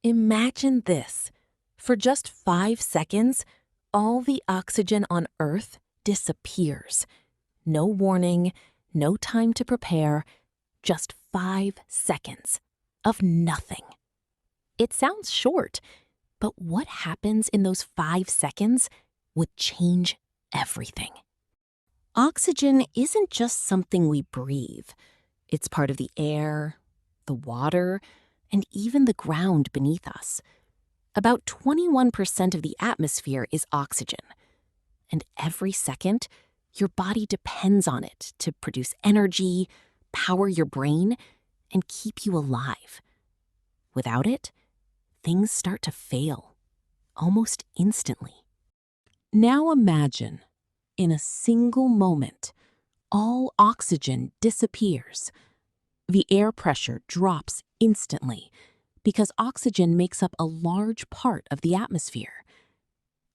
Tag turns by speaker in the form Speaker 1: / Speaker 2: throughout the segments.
Speaker 1: Imagine this. For just 5 seconds, all the oxygen on Earth disappears. No warning, no time to prepare, just 5 seconds of nothing. It sounds short, but what happens in those 5 seconds would change everything. Oxygen isn't just something we breathe. It's part of the air, the water, and even the ground beneath us. About 21% of the atmosphere is oxygen. And every second, your body depends on it to produce energy, power your brain, and keep you alive. Without it, things start to fail, almost instantly. Now imagine, in a single moment, all oxygen disappears. The air pressure drops instantly because oxygen makes up a large part of the atmosphere.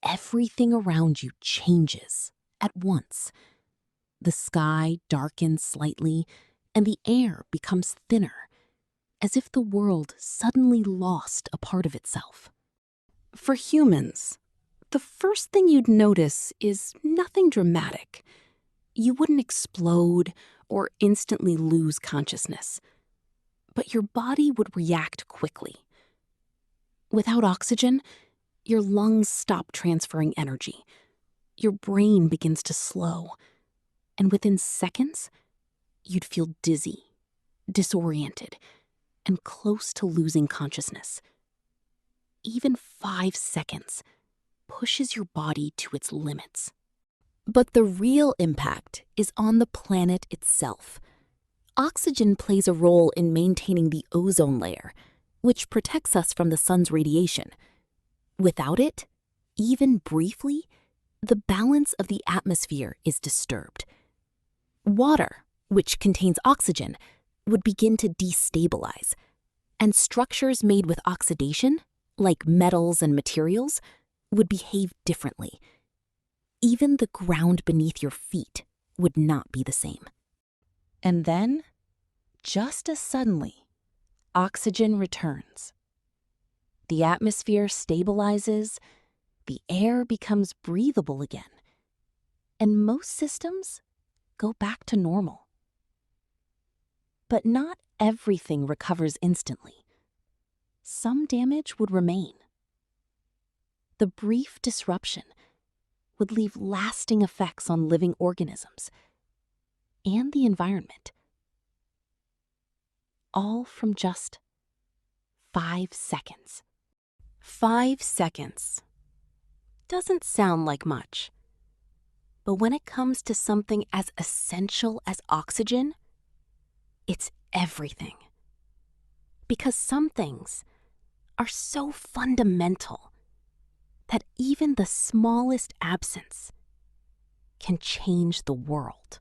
Speaker 1: Everything around you changes at once. The sky darkens slightly, and the air becomes thinner, as if the world suddenly lost a part of itself. For humans, the first thing you'd notice is nothing dramatic. You wouldn't explode or instantly lose consciousness, but your body would react quickly. Without oxygen, your lungs stop transferring energy. Your brain begins to slow, and within seconds, you'd feel dizzy, disoriented, and close to losing consciousness. Even 5 seconds pushes your body to its limits. But the real impact is on the planet itself. Oxygen plays a role in maintaining the ozone layer, which protects us from the sun's radiation. Without it, even briefly, the balance of the atmosphere is disturbed. Water, which contains oxygen, would begin to destabilize, and structures made with oxidation, like metals and materials, would behave differently. Even the ground beneath your feet would not be the same. And then, just as suddenly, oxygen returns. The atmosphere stabilizes, the air becomes breathable again, and most systems go back to normal. But not everything recovers instantly. Some damage would remain. The brief disruption would leave lasting effects on living organisms and the environment. All from just 5 seconds. 5 seconds. Doesn't sound like much. But when it comes to something as essential as oxygen, it's everything. Because some things are so fundamental that even the smallest absence can change the world.